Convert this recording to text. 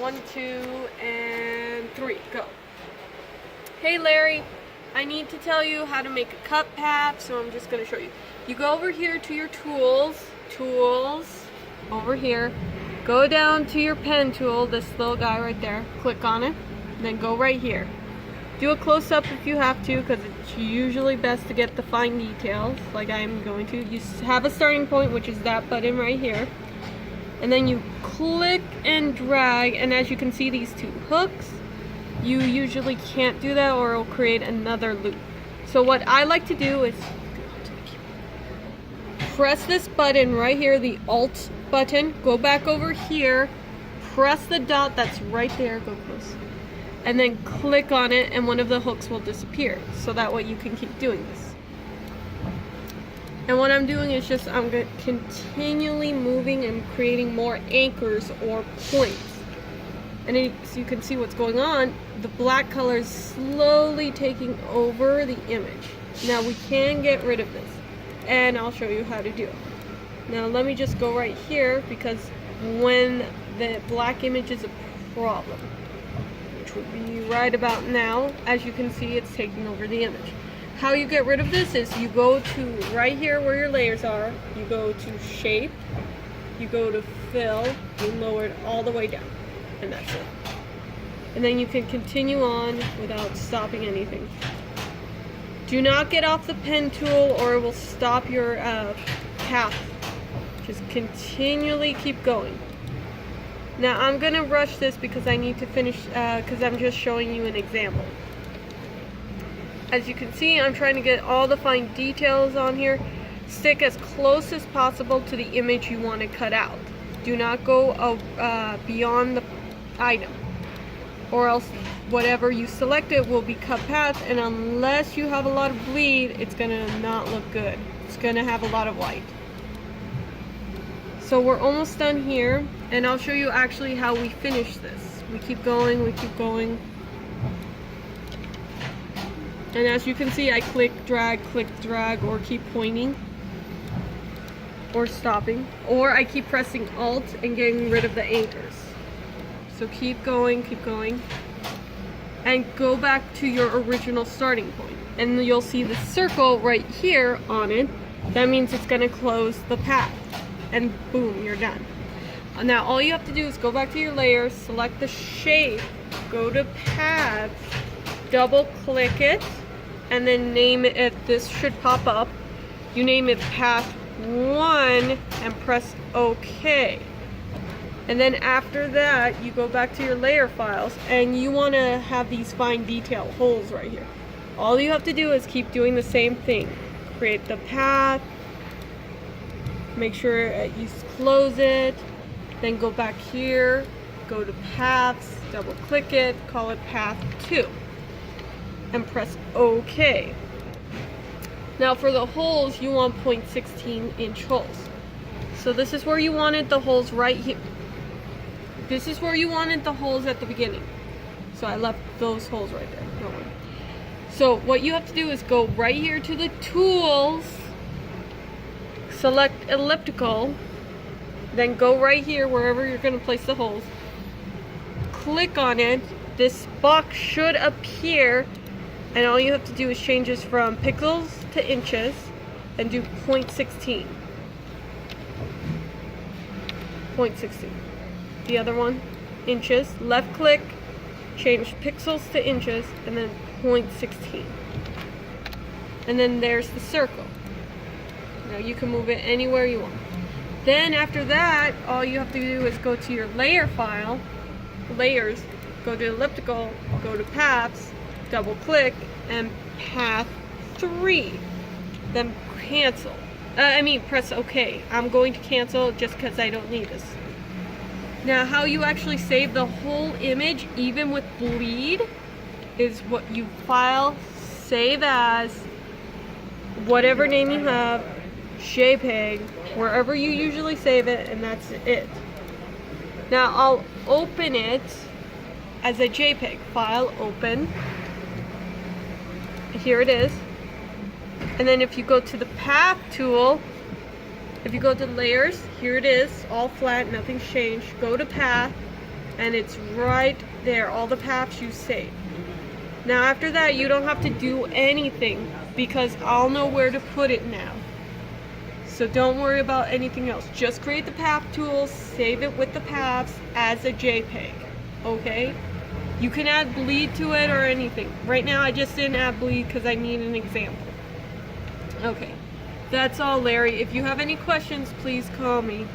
1, 2, and 3. Go. Hey Larry, I need to tell you how to make a cut path, so I'm just going to show you. You go over here to your tools, over here. Go down to your pen tool, this little guy right there. Click on it, and then go right here. Do a close-up if you have to, because it's usually best to get the fine details, like I'm going to. You have a starting point, which is that button right here. And then you click and drag, and as you can see, these two hooks, you usually can't do that or it'll create another loop. So what I like to do is press this button right here, the Alt button, go back over here, press the dot that's right there, go close, and then click on it and one of the hooks will disappear. So that way you can keep doing this. And what I'm doing is just I'm continually moving and creating more anchors or points. And as you can see what's going on, the black color is slowly taking over the image. Now we can get rid of this, and I'll show you how to do it. Now let me just go right here, because when the black image is a problem, which would be right about now, as you can see, it's taking over the image. How you get rid of this is you go to right here where your layers are, you go to shape, you go to fill, you lower it all the way down, and that's it. And then you can continue on without stopping anything. Do not get off the pen tool or it will stop your path. Just continually keep going. Now I'm going to rush this because I need to finish, because I'm just showing you an example. As you can see, I'm trying to get all the fine details on here. Stick as close as possible to the image you want to cut out. Do not go beyond the item, or else whatever you selected will be cut path, and unless you have a lot of bleed, it's gonna not look good. It's gonna have a lot of white. So we're almost done here, and I'll show you actually how we finish this. We keep going, we keep going. And as you can see, I click, drag, or keep pointing, or stopping, or I keep pressing Alt and getting rid of the anchors. So keep going, and go back to your original starting point. And you'll see the circle right here on it. That means it's gonna close the path. And boom, you're done. Now all you have to do is go back to your layers, select the shape, go to paths, double click it, and then name it. This should pop up. You name it path 1 and press OK. And then after that, you go back to your layer files and you want to have these fine detail holes right here. All you have to do is keep doing the same thing. Create the path, make sure you close it, then go back here, go to paths, double click it, call it path 2, and press OK. Now for the holes, you want 0.16 inch holes. So this is where you wanted the holes right here. This is where you wanted the holes at the beginning. So I left those holes right there. No one. So what you have to do is go right here to the tools, select elliptical, then go right here wherever you're going to place the holes. Click on it. This box should appear, and all you have to do is change this from pixels to inches and do 0.16. 0.16. The other one, inches. Left click, change pixels to inches, and then 0.16. And then there's the circle. Now you can move it anywhere you want. Then after that, all you have to do is go to your layer file, layers, go to elliptical, go to paths, double click, and path 3. Then cancel. Press OK. I'm going to cancel just because I don't need this. Now how you actually save the whole image, even with bleed, is what you file, save as, whatever name you have, JPEG, wherever you usually save it, and that's it. Now I'll open it as a JPEG. File, open. Here it is. And then if you go to the path tool, if you go to layers, here it is, all flat, nothing's changed. Go to path, and it's right there, all the paths you saved. Now after that, you don't have to do anything because I'll know where to put it now. So don't worry about anything else. Just create the path tools, save it with the paths as a JPEG, okay? You can add bleed to it or anything. Right now I just didn't add bleed because I need an example. Okay, that's all, Larry. If you have any questions, please call me.